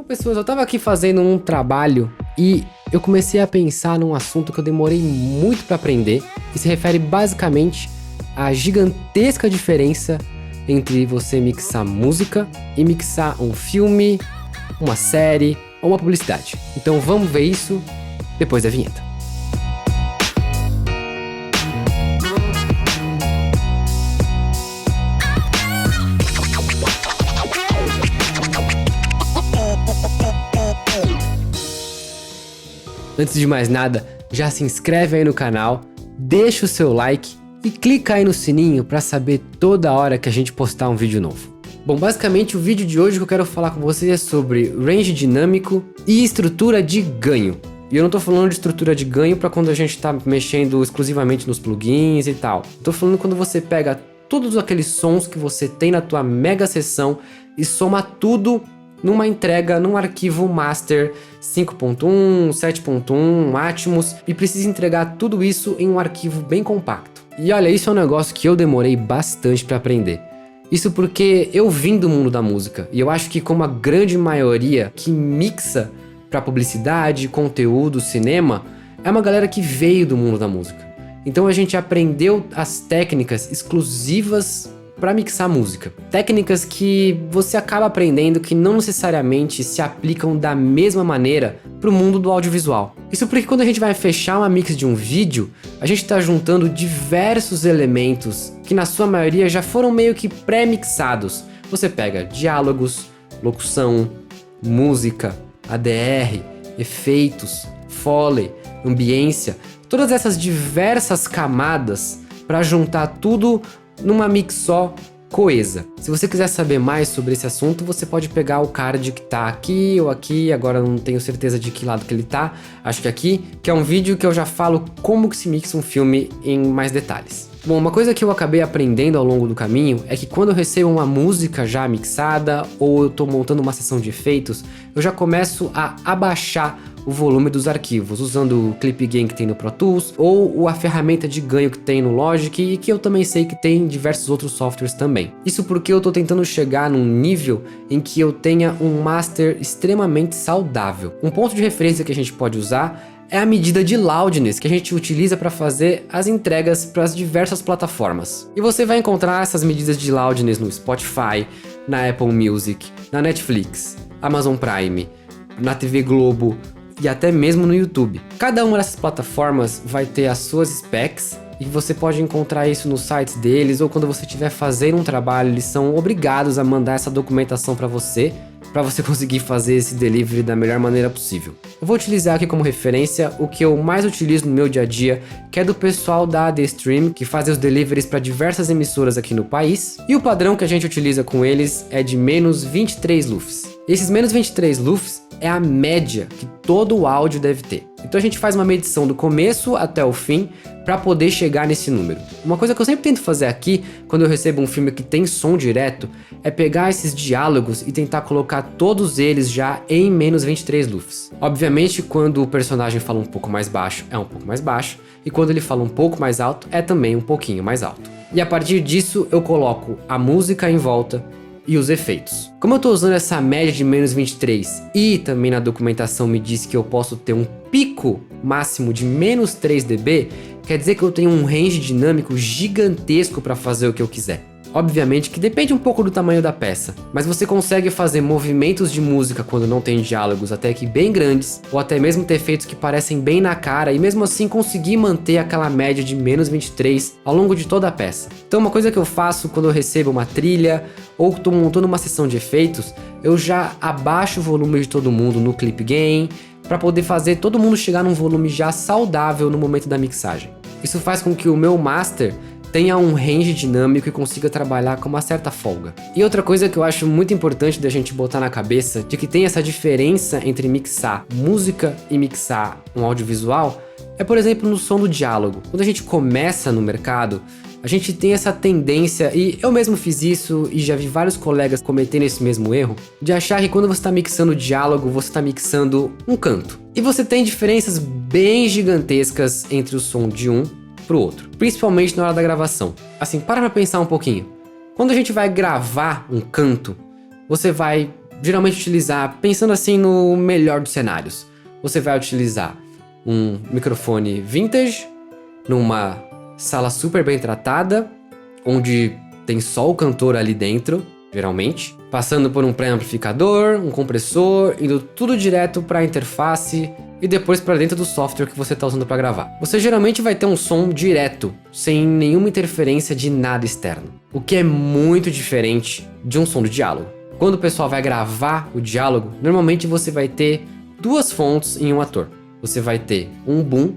Bom, pessoas, eu tava aqui fazendo um trabalho e eu comecei a pensar num assunto que eu demorei muito pra aprender e se refere basicamente à gigantesca diferença entre você mixar música e mixar um filme, uma série ou uma publicidade. Então vamos ver isso depois da vinheta. Antes de mais nada, já se inscreve aí no canal, deixa o seu like e clica aí no sininho para saber toda hora que a gente postar um vídeo novo. Bom, basicamente o vídeo de hoje que eu quero falar com vocês é sobre range dinâmico e estrutura de ganho. E eu não tô falando de estrutura de ganho para quando a gente tá mexendo exclusivamente nos plugins e tal. Tô falando quando você pega todos aqueles sons que você tem na tua mega sessão e soma tudo numa entrega, num arquivo master 5.1, 7.1, Atmos, e precisa entregar tudo isso em um arquivo bem compacto. E olha, isso é um negócio que eu demorei bastante para aprender. Isso porque eu vim do mundo da música, e eu acho que como a grande maioria que mixa para publicidade, conteúdo, cinema, é uma galera que veio do mundo da música. Então a gente aprendeu as técnicas exclusivas para mixar música. Técnicas que você acaba aprendendo que não necessariamente se aplicam da mesma maneira para o mundo do audiovisual. Isso porque quando a gente vai fechar uma mix de um vídeo, a gente está juntando diversos elementos que na sua maioria já foram meio que pré-mixados. Você pega diálogos, locução, música, ADR, efeitos, foley, ambiência, todas essas diversas camadas para juntar tudo numa mix só, coesa. Se você quiser saber mais sobre esse assunto, você pode pegar o card que tá aqui ou aqui, agora não tenho certeza de que lado que ele tá, acho que aqui, que é um vídeo que eu já falo como que se mixa um filme em mais detalhes. Bom, uma coisa que eu acabei aprendendo ao longo do caminho é que quando eu recebo uma música já mixada ou eu tô montando uma sessão de efeitos, eu já começo a abaixar o volume dos arquivos, usando o Clip Gain que tem no Pro Tools ou a ferramenta de ganho que tem no Logic e que eu também sei que tem em diversos outros softwares também. Isso porque eu tô tentando chegar num nível em que eu tenha um master extremamente saudável. Um ponto de referência que a gente pode usar é a medida de loudness que a gente utiliza para fazer as entregas para as diversas plataformas. E você vai encontrar essas medidas de loudness no Spotify, na Apple Music, na Netflix, Amazon Prime, na TV Globo e até mesmo no YouTube. Cada uma dessas plataformas vai ter as suas specs e você pode encontrar isso nos sites deles, ou quando você estiver fazendo um trabalho, eles são obrigados a mandar essa documentação para você conseguir fazer esse delivery da melhor maneira possível. Eu vou utilizar aqui como referência o que eu mais utilizo no meu dia a dia, que é do pessoal da AD Stream, que faz os deliveries para diversas emissoras aqui no país, e o padrão que a gente utiliza com eles é de menos 23 LUFS. Esses menos 23 LUFS é a média que todo o áudio deve ter. Então a gente faz uma medição do começo até o fim para poder chegar nesse número. Uma coisa que eu sempre tento fazer aqui, quando eu recebo um filme que tem som direto, é pegar esses diálogos e tentar colocar todos eles já em menos 23 LUFS. Obviamente, quando o personagem fala um pouco mais baixo, é um pouco mais baixo, e quando ele fala um pouco mais alto, é também um pouquinho mais alto. E a partir disso, eu coloco a música em volta e os efeitos. Como eu estou usando essa média de menos 23 e também na documentação me diz que eu posso ter um pico máximo de menos 3 dB, quer dizer que eu tenho um range dinâmico gigantesco para fazer o que eu quiser. Obviamente que depende um pouco do tamanho da peça, mas você consegue fazer movimentos de música quando não tem diálogos até que bem grandes, ou até mesmo ter efeitos que parecem bem na cara e mesmo assim conseguir manter aquela média de menos 23 ao longo de toda a peça. Então uma coisa que eu faço quando eu recebo uma trilha ou estou montando uma sessão de efeitos, eu já abaixo o volume de todo mundo no Clip Gain para poder fazer todo mundo chegar num volume já saudável no momento da mixagem. Isso faz com que o meu master tenha um range dinâmico e consiga trabalhar com uma certa folga. E outra coisa que eu acho muito importante da gente botar na cabeça, de que tem essa diferença entre mixar música e mixar um audiovisual, é por exemplo no som do diálogo. Quando a gente começa no mercado, a gente tem essa tendência, e eu mesmo fiz isso e já vi vários colegas cometendo esse mesmo erro, de achar que quando você está mixando diálogo, você está mixando um canto. E você tem diferenças bem gigantescas entre o som de um pro outro, principalmente na hora da gravação. Assim, para pra pensar um pouquinho. Quando a gente vai gravar um canto, você vai geralmente utilizar, pensando assim no melhor dos cenários. Você vai utilizar um microfone vintage, numa sala super bem tratada, onde tem só o cantor ali dentro, geralmente, passando por um pré-amplificador, um compressor, indo tudo direto para a interface e depois para dentro do software que você está usando para gravar. Você geralmente vai ter um som direto, sem nenhuma interferência de nada externo, o que é muito diferente de um som de diálogo. Quando o pessoal vai gravar o diálogo, normalmente você vai ter duas fontes em um ator. Você vai ter um boom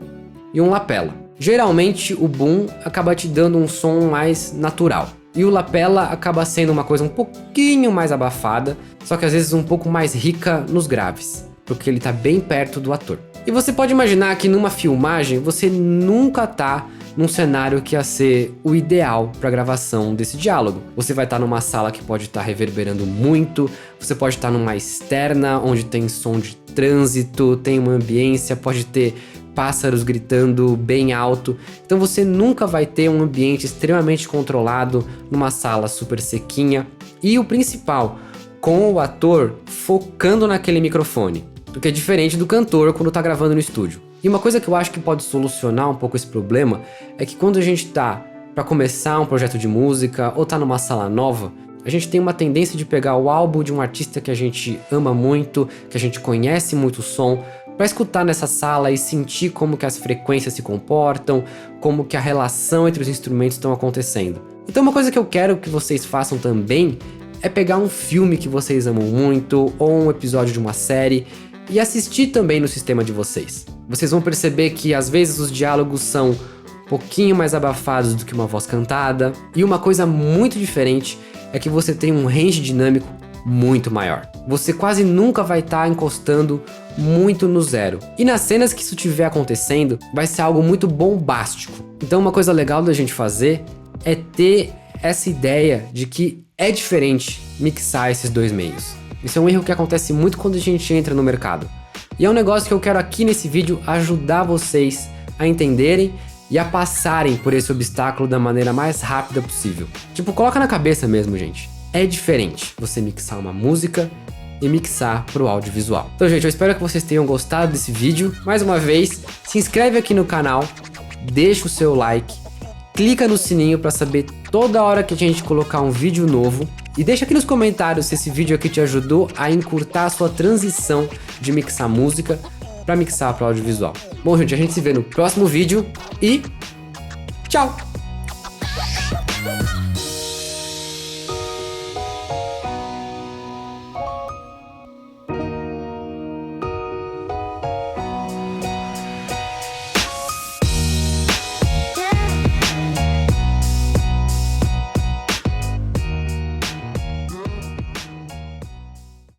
e um lapela. Geralmente o boom acaba te dando um som mais natural. E o lapela acaba sendo uma coisa um pouquinho mais abafada, só que às vezes um pouco mais rica nos graves, porque ele tá bem perto do ator. E você pode imaginar que numa filmagem você nunca tá num cenário que ia ser o ideal para gravação desse diálogo. Você vai estar numa sala que pode estar reverberando muito, você pode estar numa externa onde tem som de trânsito, tem uma ambiência, pode ter pássaros gritando bem alto. Então você nunca vai ter um ambiente extremamente controlado numa sala super sequinha. E o principal, com o ator focando naquele microfone, o que é diferente do cantor quando tá gravando no estúdio. E uma coisa que eu acho que pode solucionar um pouco esse problema é que quando a gente tá para começar um projeto de música ou tá numa sala nova, a gente tem uma tendência de pegar o álbum de um artista que a gente ama muito, que a gente conhece muito o som, para escutar nessa sala e sentir como que as frequências se comportam, como que a relação entre os instrumentos estão acontecendo. Então uma coisa que eu quero que vocês façam também é pegar um filme que vocês amam muito ou um episódio de uma série e assistir também no sistema de vocês. Vocês vão perceber que às vezes os diálogos são um pouquinho mais abafados do que uma voz cantada, e uma coisa muito diferente é que você tem um range dinâmico muito maior. Você quase nunca vai estar encostando muito no zero. E nas cenas que isso estiver acontecendo, vai ser algo muito bombástico. Então uma coisa legal da gente fazer é ter essa ideia de que é diferente mixar esses dois meios. Isso é um erro que acontece muito quando a gente entra no mercado. E é um negócio que eu quero aqui nesse vídeo ajudar vocês a entenderem e a passarem por esse obstáculo da maneira mais rápida possível. Tipo, coloca na cabeça mesmo, gente. É diferente você mixar uma música e mixar pro audiovisual. Então, gente, eu espero que vocês tenham gostado desse vídeo. Mais uma vez, se inscreve aqui no canal, deixa o seu like, clica no sininho para saber toda hora que a gente colocar um vídeo novo. E deixa aqui nos comentários se esse vídeo aqui te ajudou a encurtar a sua transição de mixar música para mixar pro audiovisual. Bom, gente, a gente se vê no próximo vídeo e tchau!